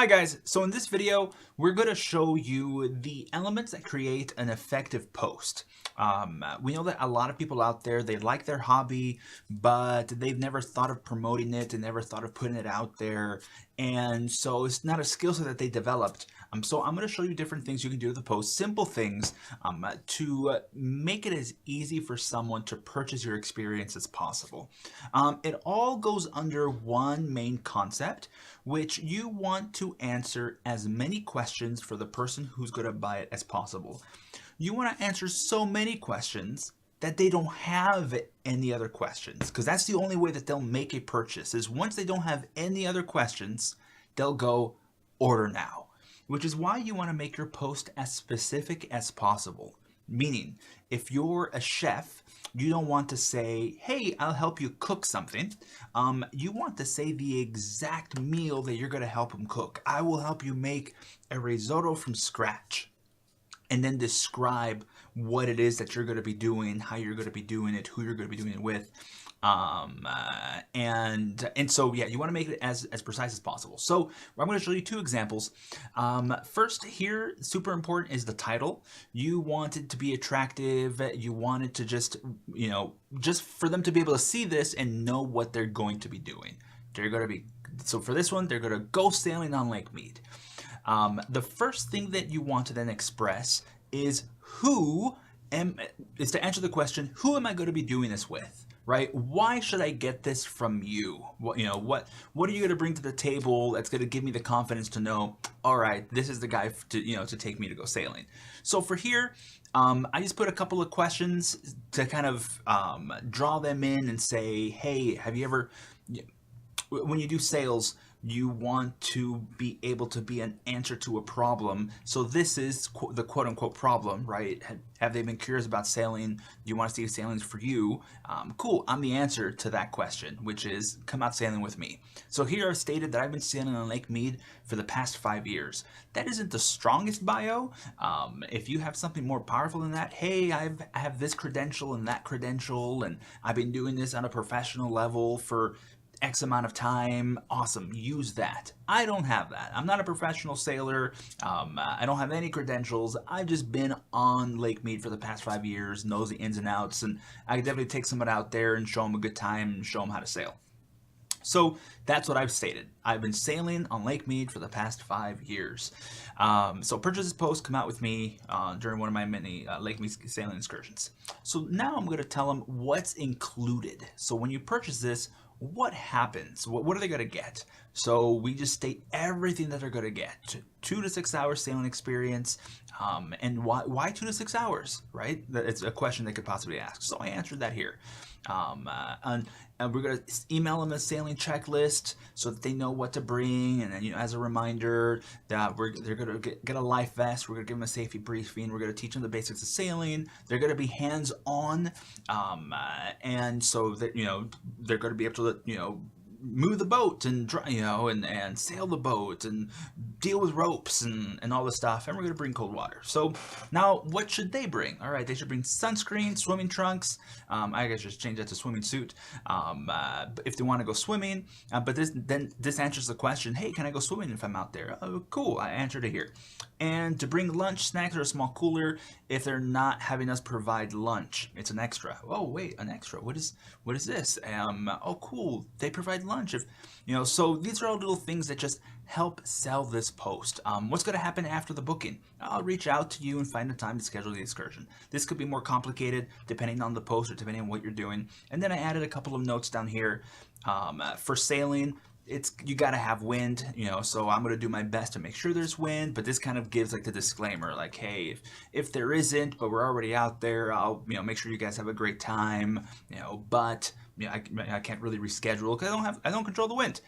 Hi guys, so in this video we're going to show you the elements that create an effective post. We know that a lot of people out there, they like their hobby, but they've never thought of promoting it and never thought of putting it out there, and so it's not a skill set that they developed. So I'm going to show you different things you can do with the post, simple things to make it as easy for someone to purchase your experience as possible. It all goes under one main concept, which you want to answer as many questions for the person who's going to buy it as possible. You want to answer so many questions that they don't have any other questions, because that's the only way that they'll make a purchase, is once they don't have any other questions, they'll go order now, which is why you want to make your post as specific as possible. Meaning, if you're a chef, you don't want to say, hey, I'll help you cook something. You want to say the exact meal that you're going to help them cook. I will help you make a risotto from scratch. And then describe what it is that you're going to be doing, how you're going to be doing it, who you're going to be doing it with. And so yeah, you want to make it as precise as possible. So I'm going to show you two examples. First here, super important, is the title. You want it to be attractive. You want it to just for them to be able to see this and know what they're going to be doing. So for this one, they're going to go sailing on Lake Mead. The first thing that you want to then express is to answer the question, who am I going to be doing this with? Right? Why should I get this from you? What are you going to bring to the table that's going to give me the confidence to know, all right, this is the guy to take me to go sailing. So for here, I just put a couple of questions to kind of draw them in and say, hey, have you ever, when you do sales, you want to be able to be an answer to a problem. So this is the quote-unquote problem, right? Have they been curious about sailing? Do you want to see sailings for you? Cool, I'm the answer to that question, which is come out sailing with me. So here I've stated that I've been sailing on Lake Mead for the past 5 years. That isn't the strongest bio. If you have something more powerful than that, hey, I have this credential and that credential, and I've been doing this on a professional level for X amount of time, awesome, use that. I don't have that. I'm not a professional sailor. I don't have any credentials. I've just been on Lake Mead for the past 5 years, knows the ins and outs, and I can definitely take someone out there and show them a good time and show them how to sail. So that's what I've stated. I've been sailing on Lake Mead for the past 5 years. So purchase this post, come out with me during one of my many Lake Mead sailing excursions. So now I'm going to tell them what's included. So when you purchase this, what happens? What are they going to get? So we just state everything that they're going to get. 2 to 6 hours sailing experience. And why 2 to 6 hours, right? It's a question they could possibly ask. So I answered that here. And we're going to email them a sailing checklist so that they know what to bring. And then, as a reminder that they're going to get a life vest. We're going to give them a safety briefing. We're going to teach them the basics of sailing. They're going to be hands-on. And so that, they're going to be able to, move the boat and and sail the boat and deal with ropes and all this stuff, and we're going to bring cold water. So now what should they bring? All right, they should bring sunscreen, swimming trunks. I guess just change that to swimming suit if they want to go swimming. But this answers the question, hey, can I go swimming if I'm out there? Oh, cool, I answered it here. And to bring lunch, snacks, or a small cooler if they're not having us provide lunch. It's an extra. Oh wait, an extra. What is this? Oh cool, they provide lunch. So these are all little things that just help sell this post. What's going to happen after the booking? I'll reach out to you and find a time to schedule the excursion. This could be more complicated depending on the post or depending on what you're doing. And then I added a couple of notes down here for sailing. You got to have wind, so I'm going to do my best to make sure there's wind, but this kind of gives like the disclaimer, like, hey, if there isn't, but we're already out there, I'll, make sure you guys have a great time, but I can't really reschedule because I don't control the wind.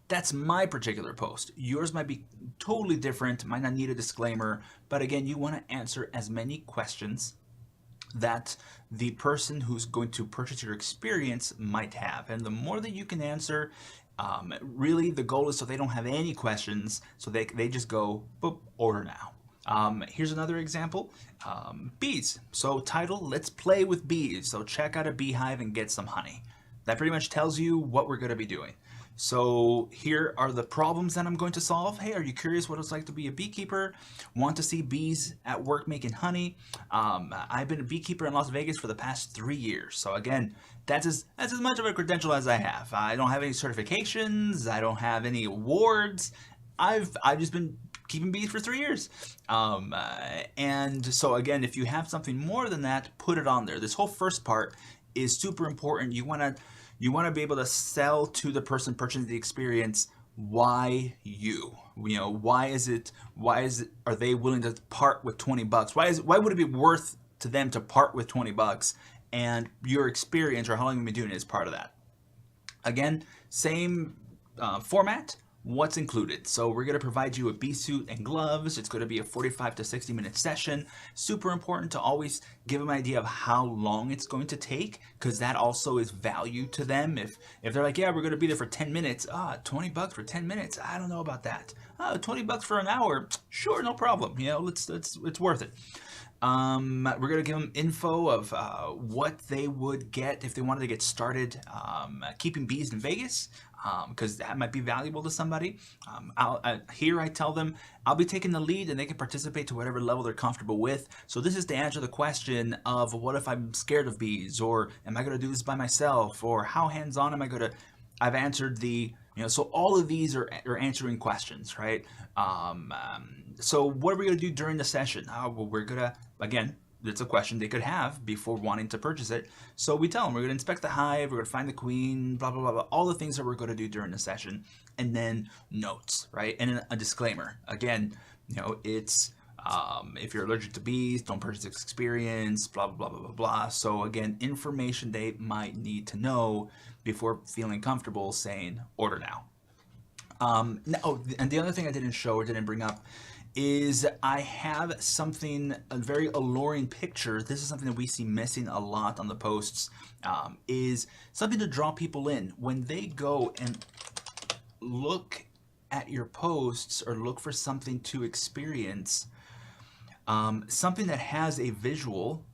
That's my particular post. Yours might be totally different, might not need a disclaimer, but again, you want to answer as many questions that the person who's going to purchase your experience might have. And the more that you can answer, really the goal is so they don't have any questions, so they just go, boop, order now. Here's another example, bees. So title, let's play with bees. So check out a beehive and get some honey. That pretty much tells you what we're going to be doing. So here are the problems that I'm going to solve. Hey, are you curious what it's like to be a beekeeper? Want to see bees at work making honey? I've been a beekeeper in Las Vegas for the past 3 years. So again, that's as much of a credential as I have. I don't have any certifications. I don't have any awards. I've just been keeping bees for 3 years. And so again, if you have something more than that, put it on there. This whole first part is super important. You want to be able to sell to the person purchasing the experience why you know, why are they willing to part with $20? Why would it be worth to them to part with $20? And your experience or how long you've been doing it is part of that. Again, same format. What's included? So we're going to provide you a bee suit and gloves. It's going to be a 45 to 60 minute session. Super important to always give them an idea of how long it's going to take, because that also is value to them. If they're like, yeah, we're going to be there for 10 minutes. $20 for 10 minutes. I don't know about that. $20 for an hour. Sure, no problem. You know, it's worth it. We're going to give them info of what they would get if they wanted to get started keeping bees in Vegas, because that might be valuable to somebody. Here I tell them I'll be taking the lead and they can participate to whatever level they're comfortable with. So this is to answer the question of what if I'm scared of bees, or am I going to do this by myself, or how hands-on am I going to... I've answered so all of these are answering questions, right? So what are we going to do during the session? Well, we're going to, again, it's a question they could have before wanting to purchase it. So we tell them we're going to inspect the hive, we're going to find the queen, blah, blah, blah, blah, all the things that we're going to do during the session. And then notes, right? And then a disclaimer. Again, it's... if you're allergic to bees, don't purchase this experience, blah, blah, blah, blah, blah, blah. So again, information they might need to know before feeling comfortable saying, order now. And the other thing I didn't show or didn't bring up is I have something, a very alluring picture. This is something that we see missing a lot on the posts, is something to draw people in. When they go and look at your posts or look for something to experience, something that has a visual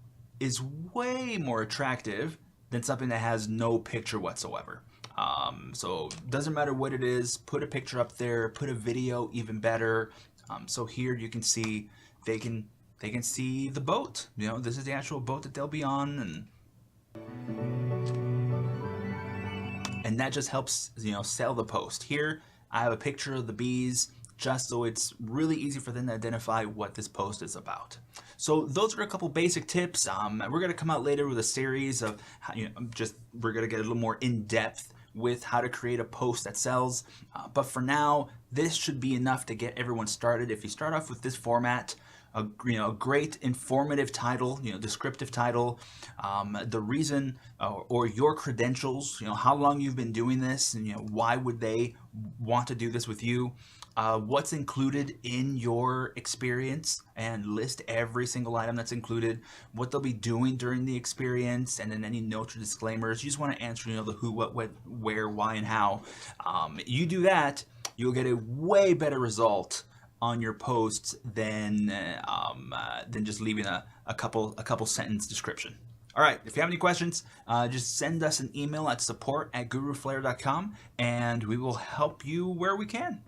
is way more attractive than something that has no picture whatsoever. So doesn't matter what it is, put a picture up there, put a video, even better. So here you can see they can see the boat. This is the actual boat that they'll be on, and that just helps sell the post. Here I have a picture of the bees, just so it's really easy for them to identify what this post is about. So those are a couple basic tips. We're going to come out later with a series of how, we're going to get a little more in depth with how to create a post that sells. But for now, this should be enough to get everyone started. If you start off with this format, a great informative title, descriptive title, the reason or your credentials, how long you've been doing this, and why would they want to do this with you, what's included in your experience, and list every single item that's included, what they'll be doing during the experience, and then any notes or disclaimers. You just want to answer the who, what, where, why, and how. You do that, you'll get a way better result on your posts than just leaving a couple sentence description. All right, if you have any questions, just send us an email at support@guruflare.com, and we will help you where we can.